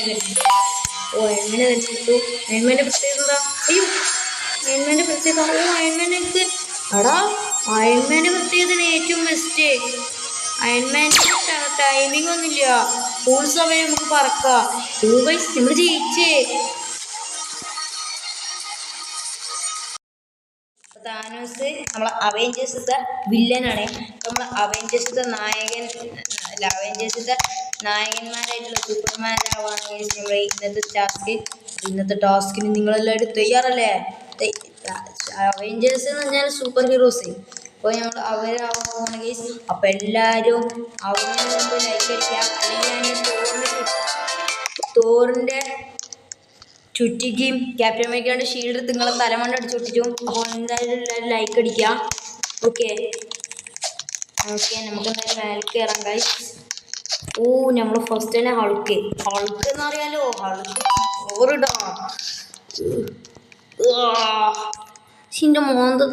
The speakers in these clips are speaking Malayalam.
ഓ അയൺമാനെ തന്നെ എടുത്തു. അയൺമാൻ്റെ പ്രത്യേകത അയ്യോ അയൺമാൻ്റെ പ്രത്യേകത അയൺമാനൊക്കെ എടാ അയൺമാൻ്റെ പ്രത്യേകത ഏറ്റവും ബെസ്റ്റ്. അയൺമാൻ്റെ ടൈമിംഗ് ഒന്നുമില്ല, ഫുൾ സമയം നമുക്ക് പറക്കാം. നമ്മൾ ജയിച്ചേ. താനോസ് നമ്മളെ അവെഞ്ചേഴ്സിന്റെ വില്ലനാണ്. നമ്മളെ അവെഞ്ചേഴ്സിന്റെ നായകൻ അല്ല, അവെഞ്ചേഴ്സിന്റെ നായകന്മാരായിട്ടുള്ള സൂപ്പർമാനാവാണ് നമ്മൾ ഇന്നത്തെ ടാസ്കിന് നിങ്ങളെല്ലാവരും തയ്യാറല്ലേ? അവെഞ്ചേഴ്സ് എന്ന് പറഞ്ഞാൽ സൂപ്പർ ഹീറോസ്. അപ്പോൾ ഞങ്ങൾ അവരാവാൻ പോകണ കേസ്. അപ്പം എല്ലാവരും അവന് മുമ്പ് ലൈക്ക് അടിക്കുക. അല്ലെങ്കിൽ ഞാൻ തോറിൻ്റെ ചുറ്റിക്കും ക്യാപ്റ്റൻ അമേരിക്കയുടെ ഷീൽഡ് എടുത്ത് നിങ്ങളെ തലമണ്ട അടിച്ചു പൊട്ടിച്ചു. അപ്പോൾ എന്തായാലും എല്ലാവരും ലൈക്ക് അടിക്കുക. ഓക്കെ നമുക്ക് എന്തായാലും മേലേക്ക് കയറാം ഗൈസ്. ഓ നമ്മൾ ഫസ്റ്റ് തന്നെ ഹൾക്ക് എന്നറിയാലോ, ഹൾക്ക് ഓറിടാ. പക്ഷെ എൻ്റെ മോന്ത്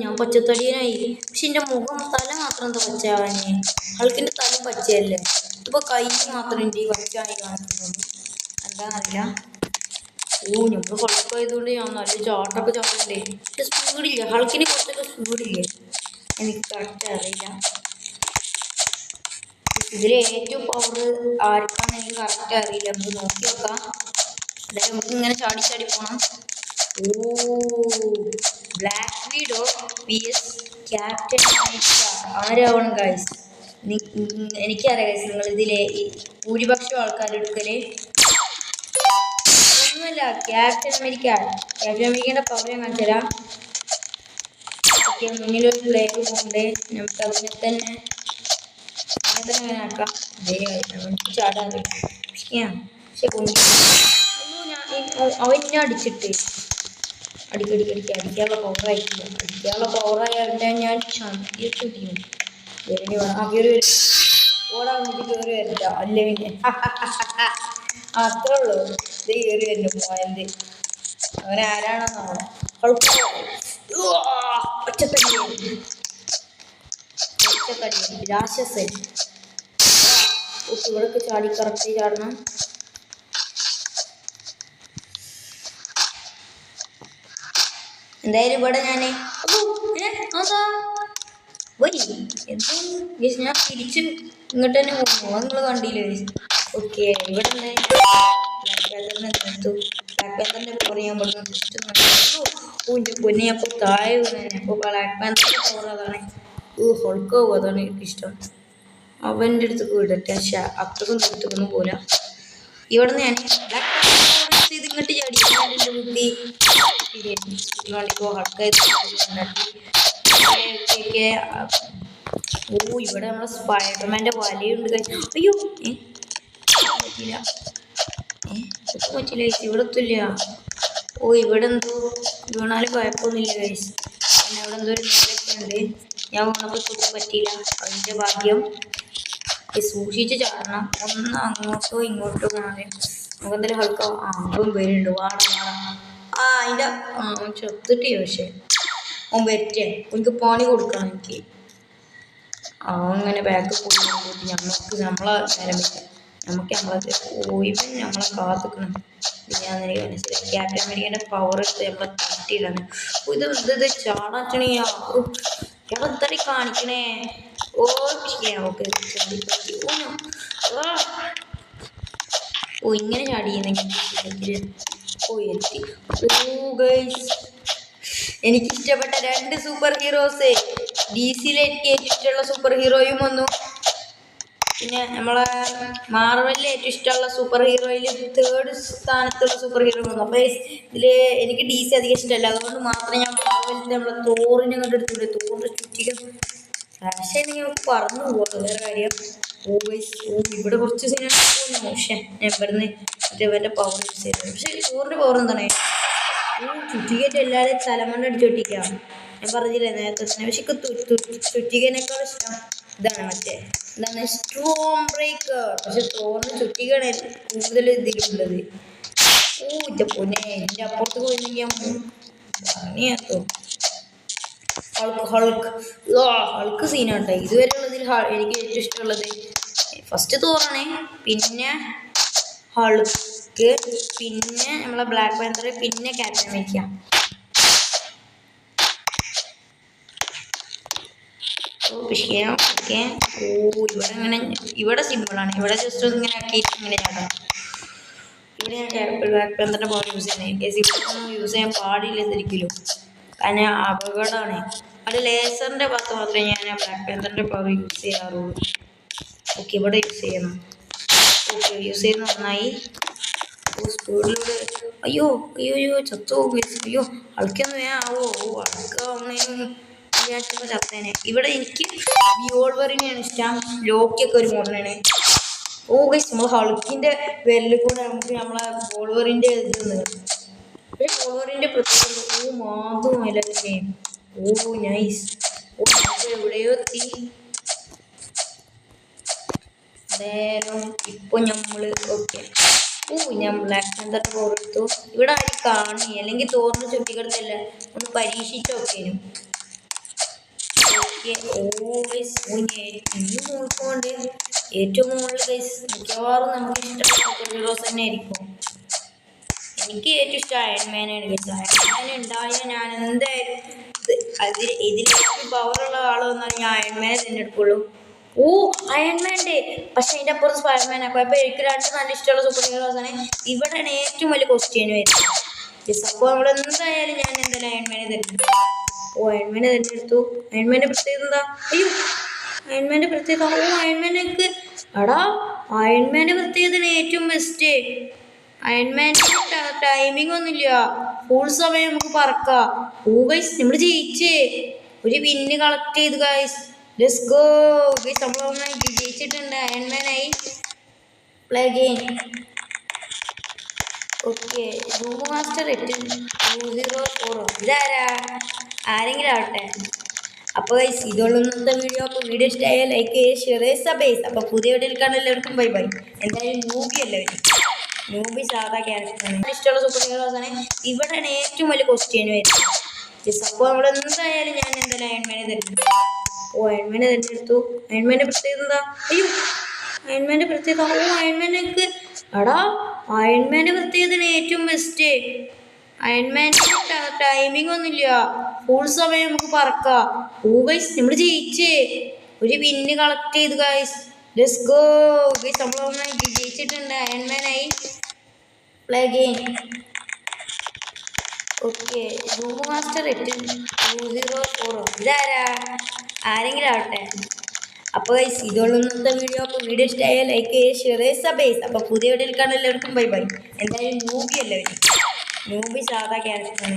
ഞാൻ പച്ചത്തടിയനായി. പക്ഷെ എൻ്റെ മുഖം തല മാത്രം എന്താ പച്ചയാവാനേ? ഹൾക്കിൻ്റെ തല പച്ചയല്ലേ, ഇപ്പോൾ കൈ മാത്രം എൻ്റെ ഈ പച്ചയായി കാണിക്കുന്നുണ്ട്. എന്താണെന്നറിയില്ല. നമ്മൾ ഹൾക്കായതുകൊണ്ട് ഞാൻ നല്ല ചാട്ടൊക്കെ ചാടണ്ടേ. പക്ഷെ സ്പീഡില്ല, ഹൾക്കിന് കുറച്ചൊക്കെ സ്പീഡില്ലേ എനിക്ക് കറക്റ്റ് അറിയില്ല. ഇതിൽ ഏറ്റവും പവർ ആർക്കാണെന്ന് എനിക്ക് കറക്റ്റ് അറിയില്ല. നമുക്ക് നോക്കി നോക്കാം. അതായത് നമുക്ക് ഇങ്ങനെ ചാടി ചാടി പോകണം. Black widow vs captain America ആരാവണം ഗൈസ്? എനിക്കറിയാം ഗൈസ്, നിങ്ങൾ ഇതിലെ ഭൂരിപക്ഷം ആൾക്കാരെടുക്കല് ഒന്നുമല്ല ക്യാപ്റ്റൻ അമേരിക്കയുടെ പവർ ഞാൻ കാണിച്ചുതരാം. ഓക്കെ, മുന്നിലൊരു പ്ലേക്ക് പോകുന്നുണ്ട്. നമുക്ക് അതിനെ തന്നെ അങ്ങനെ ആക്കാം. നമുക്ക് ചാടാൻ പറ്റും. പക്ഷെ അവൻ എന്നെ അടിച്ചിട്ട് അടിക്കാനുള്ള പവറായിട്ടില്ല. അടിക്കാനുള്ള പവറായാലും ഞാൻ ചതിയും. ഓടാവുന്നത് കയറി വരില്ല, അല്ലേ പിന്നെ അത്രേ ഉള്ളൂ. ഇത് കയറി വരുന്നു പോയത്. അവൻ ആരാണെന്നാണ് ഒറ്റത്തടി രാക്ഷസൻ. ഇവിടൊക്കെ ചാടി കറക്റ്റ് ചാടണം. എന്തായാലും ഇവിടെ ഞാൻ ഞാൻ തിരിച്ച് ഇങ്ങോട്ട് തന്നെ പോകുന്നു. നിങ്ങൾ കണ്ടില്ലേ? ഓക്കെ, ഇവിടെ ബ്ലാക്ക് പാന്തറിന്റെ പവർ ഞാൻ പറഞ്ഞു ജസ്റ്റ് പൊന്നെ. അപ്പോൾ താഴെ അപ്പോൾ ബ്ലാക്ക് പാന്തറിന്റെ പവർ അതാണ്. ഹൾക്കാവും, അതാണ് എനിക്കിഷ്ടം. അവൻ്റെ അടുത്ത് വിടട്ടെ. പക്ഷെ അത്രക്കും ദൂരത്തൊന്നും പോല. ഇവിടെ നിന്ന് ഞാൻ ബ്ലാക്ക് ഇതിങ്ങോട്ട് ചാടി എൻ്റെ ബുദ്ധി ഇവിടെ നമ്മളെ സ്പൈഡർമാൻ്റെ വലയുണ്ട്. അയ്യോ പറ്റില്ല ഇവിടെ എത്തില്ല. ഇവിടെ എന്തോ വീണാലും കുഴപ്പമൊന്നുമില്ല ഗൈസ്. പിന്നെ ഇവിടെ എന്തോ ഒരു നിലയൊക്കെ ഉണ്ട്. ഞാൻ വീണപ്പോൾ തൊട്ട് പറ്റിയില്ല, അതിൻ്റെ ഭാഗ്യം. സൂക്ഷിച്ച് ചാടണം. ഒന്ന് അങ്ങോട്ടോ ഇങ്ങോട്ടോ കാണാൻ നമുക്ക് എന്തായാലും ഹൾക്കാ. ആകും വരുന്നുണ്ട്. വാടാ അതിൻ്റെ ചെറുത്തിട്ടേ. പക്ഷേ അവൻ വരട്ടെ, എനിക്ക് പണി കൊടുക്കണം. എനിക്ക് അങ്ങനെ ബാക്ക് പോയി നമ്മളെ നേരം വയ്ക്കാം. ഇവൻ നമ്മളെ കാത്തിക്കണം. ഞാൻ എനിക്ക് മനസ്സിലായി. ക്യാപ്റ്റൻ അമേരിക്കൻ്റെ പവർ എടുത്ത് നമ്മളെ തട്ടിയിടാണ്. ഇത് ചാടാച്ചണിയാ എത്തടി കാണിക്കണേ. ഇങ്ങനെ ചാടിയെന്നെങ്കിൽ എത്തി. എനിക്കിഷ്ടപ്പെട്ട 2 സൂപ്പർ ഹീറോസ് DC-യിലെ എനിക്ക് ഏറ്റവും ഇഷ്ടമുള്ള സൂപ്പർ ഹീറോയും വന്നു. പിന്നെ നമ്മളെ മാർവലിലെ ഏറ്റവും ഇഷ്ടമുള്ള സൂപ്പർ ഹീറോയിൽ 3rd സ്ഥാനത്തുള്ള സൂപ്പർ ഹീറോ വന്നു. അപ്പോൾ ഇതിൽ എനിക്ക് DC അധികം ഇഷ്ടമല്ല, അതുകൊണ്ട് മാത്രം ഞാൻ മാർവലിൻ്റെ നമ്മളെ തോറിനെ കണ്ടെടുത്തിട്ടുണ്ട്. തോറിൻ്റെ ചുറ്റിക പക്ഷേ നിങ്ങൾ പറഞ്ഞു പോകാം. വേറെ കാര്യം ഇവിടെ കുറച്ച് സിനിമ മോശം നമ്പറിന്ന് മറ്റേ പവർ യൂസ് ചെയ്തത്. പക്ഷേ തോറിൻ്റെ പവർ എന്താണ്? ചുറ്റികയിട്ട് എല്ലാവരും തലമണ്ട അടിച്ചൊട്ടിക്കാം. ഞാൻ പറഞ്ഞില്ലേ നേരത്തെ തന്നെ. പക്ഷെ ചുറ്റികനേക്കാൾ ഇഷ്ടം ഇതാണ്, എന്താണ് സ്റ്റോം ബ്രേക്കർ. പക്ഷെ തോറിന് ചുറ്റികയാണ് കൂടുതൽ ഇതിലുള്ളത്. പൊന്നെ എൻ്റെ അപ്പുറത്ത് പോയിരുന്നെങ്കിൽ ഞാൻ ഹൾക്ക് സീനാട്ടോ. ഇതുവരെ ഉള്ളതിൽ എനിക്ക് ഏറ്റവും ഇഷ്ടമുള്ളത് ഫസ്റ്റ് തോറാണ്, പിന്നെ ഹൾക്ക്, പിന്നെ നമ്മളെ ബ്ലാക്ക് പാന്തർ, പിന്നെ ക്യാപ്റ്റൻ അമേരിക്ക. വിഷയം ഓക്കെ. ഇവിടെ ഇങ്ങനെ ഇവിടെ സിമ്പിളാണ്. ഇവിടെ ജസ്റ്റ് ഇങ്ങനെ ആക്കിയിട്ട് ഇങ്ങനെ ചാടാം. ഇവിടെ ഞാൻ ബ്ലാക്ക് പാന്തറിന്റെ പവർ യൂസ് ചെയ്യുന്നത്. ഇവിടെ യൂസ് ചെയ്യാൻ പാടില്ല ശരിക്കും, കാരണം അപകടമാണ്. അത് ലേസറിന്റെ ഭാഗത്ത് മാത്രമേ ഞാൻ ബ്ലാക്ക് പാന്തറിന്റെ പവർ യൂസ് ചെയ്യാറുള്ളൂ. ഓക്കെ, ഇവിടെ യൂസ് ചെയ്യണം. ഓക്കെ, യൂസ് ചെയ്ത് നന്നായി. സ്പീഡിലൂടെ അയ്യോ അയ്യോ അയ്യോ ചത്തോ. അയ്യോ അൾക്കൊന്നും ആവോ. അൾക്കാവുന്നതിനും വിചാരിച്ചപ്പോൾ ചത്തേനെ. ഇവിടെ എനിക്ക് വിയോൾവറിനെയാണ് ഇഷ്ടം. ലോക്കിയൊക്കെ ഒരു മോഡലാണ്. ഗൈസ്, നമ്മൾ ഹൾക്കിന്റെ വെല്ലിൽ കൂടെ നമുക്ക് നമ്മളെ വോൾവറിന്റെ ഇതുണ്ട്. വോൾവറിന്റെ പ്രത്യേകത മാതും എല്ലാത്തിനെയും. നൈസ്. എവിടെയോ എത്തി. നേരം ഇപ്പൊ നമ്മള് ഓക്കെ. ഞാൻ ബ്ലാക്ക് പാന്തറിന്റെ പവർ എടുത്തു. ഇവിടെ ആരും കാണി, അല്ലെങ്കിൽ തോന്നുന്ന ചുറ്റിക്കിടത്തല്ല, ഒന്ന് പരീക്ഷിച്ച് നോക്കിയാലും. ഇനി നോക്കിക്കൊണ്ട് ഏറ്റവും മുകളിൽ ഗൈസ് മിക്കവാറും നമുക്ക് ഇഷ്ടമുള്ള സൂപ്പർ ഹീറോസ് തന്നെ ആയിരിക്കും. എനിക്ക് ഏറ്റവും ഇഷ്ടം അയൺമാനാണ് ഗൈസ്. അയൺമാൻ ഉണ്ടായാൽ ഞാൻ എന്തായാലും ഇതിലേക്ക് പവറുള്ള ആൾ വന്നാൽ ഞാൻ അയൺമാനെ തിരഞ്ഞെടുക്കുള്ളൂ. അയൺമാൻ്റെ പക്ഷെ അതിൻ്റെ അപ്പുറത്ത് സ്പൈഡർമാനാക്കും. അപ്പോൾ എനിക്ക് രണ്ട് നല്ല ഇഷ്ടമുള്ള സൂപ്പർ ഹീറോസാണ്. ഇവിടെയാണ് ഏറ്റവും വലിയ ക്വസ്റ്റ്യൻ വരുന്നത്. അപ്പോൾ നമ്മൾ എന്തായാലും ഞാൻ എന്തായാലും അയൺമാനെ തിരഞ്ഞെടുക്കും. അയൺമാനെ തിരഞ്ഞെടുത്തു. അയൺമാൻ്റെ പ്രത്യേകത എന്താ? അയ്യോ, അയൺമാൻ്റെ പ്രത്യേകത അയൺമാനൊക്കെ അയൺമാൻ്റെ പ്രത്യേകതയാണ് ഏറ്റവും ബെസ്റ്റ്. അയൺമാൻ്റെ ടൈമിംഗ് ഒന്നുമില്ല, ഫുൾ സമയം നമുക്ക് പറക്കാം. ഗൈസ്, നമ്മൾ ജയിച്ചേ. ഒരു വിന്ന് കളക്ട് ചെയ്ത് ഗൈസ്. Let's go guys. നമ്മളൊന്നായി ജയിച്ചിട്ടുണ്ട്. അയൺമാനായി. Play game. Okay, room master 204. ഇതാരാ? ആരെങ്കിലും ആവട്ടെ. അപ്പോൾ ഗൈസ്, ഇതുള്ള ഇന്നത്തെ വീഡിയോ. അപ്പോൾ വീഡിയോ ഇഷ്ടമായാൽ ലൈക്ക് ചെയ്യുക, ഷെയർ ചെയ്യുക, സബ്സ്ക്രൈബ്. അപ്പോൾ പുതിയ വീഡിയോയിൽ കാണാൻ എല്ലാവർക്കും ബൈ ബൈ. എന്തായാലും ന്യൂബി എല്ലാവരും ന്യൂബി സാധാ ക്യാരക്ടറാണ്. ഇഷ്ടമുള്ള സൂപ്പർ ഹീറോസാണ്. ഇവിടെയാണ് ഏറ്റവും വലിയ ക്വസ്റ്റ്യൻ വരുന്നത്. അപ്പോൾ നമ്മൾ എന്തായാലും ഞാൻ എന്തായാലും അയൺമാനെ തിരഞ്ഞെടുത്തു. അയൺമാനെ തിരഞ്ഞെടുത്തു. അയൺമാൻ്റെ പ്രത്യേകത എന്താ? അയ്യോ, അയൺമാൻ്റെ പ്രത്യേകത അയൺമാനൊക്കെ അയൺമാൻ്റെ പ്രത്യേകതയാണ് ഏറ്റവും ബെസ്റ്റ്. അയൺമാൻ്റെ ടൈമിംഗ് ഒന്നുമില്ല, ഫുൾ സമയം നമുക്ക് പറക്കാം. ഗൈസ്, നമ്മൾ ജയിച്ചേ. ഒരു വിന്ന് കളക്ട് ചെയ്ത് ഗൈസ്. Let's go guys. നമ്മളൊന്നായി ജയിച്ചിട്ടുണ്ട്. അയൺമാനായി. Play game. Okay, room master 204. ഇതാരാ? ആരെങ്കിലും ആവട്ടെ. അപ്പോൾ ഗൈസ്, ഇതുള്ള ഇന്നത്തെ വീഡിയോ. അപ്പോൾ വീഡിയോ ഇഷ്ടമായാൽ ലൈക്ക് ചെയ്യുക, ഷെയർ ചെയ്യുക, സബ്സ്ക്രൈബ്. അപ്പോൾ പുതിയ വീഡിയോയിൽ കാണാൻ എല്ലാവർക്കും ബൈ ബൈ. എന്തായാലും ന്യൂബി എല്ലാവരും ന്യൂബി സാധാ ക്യാരക്ടറാണ്.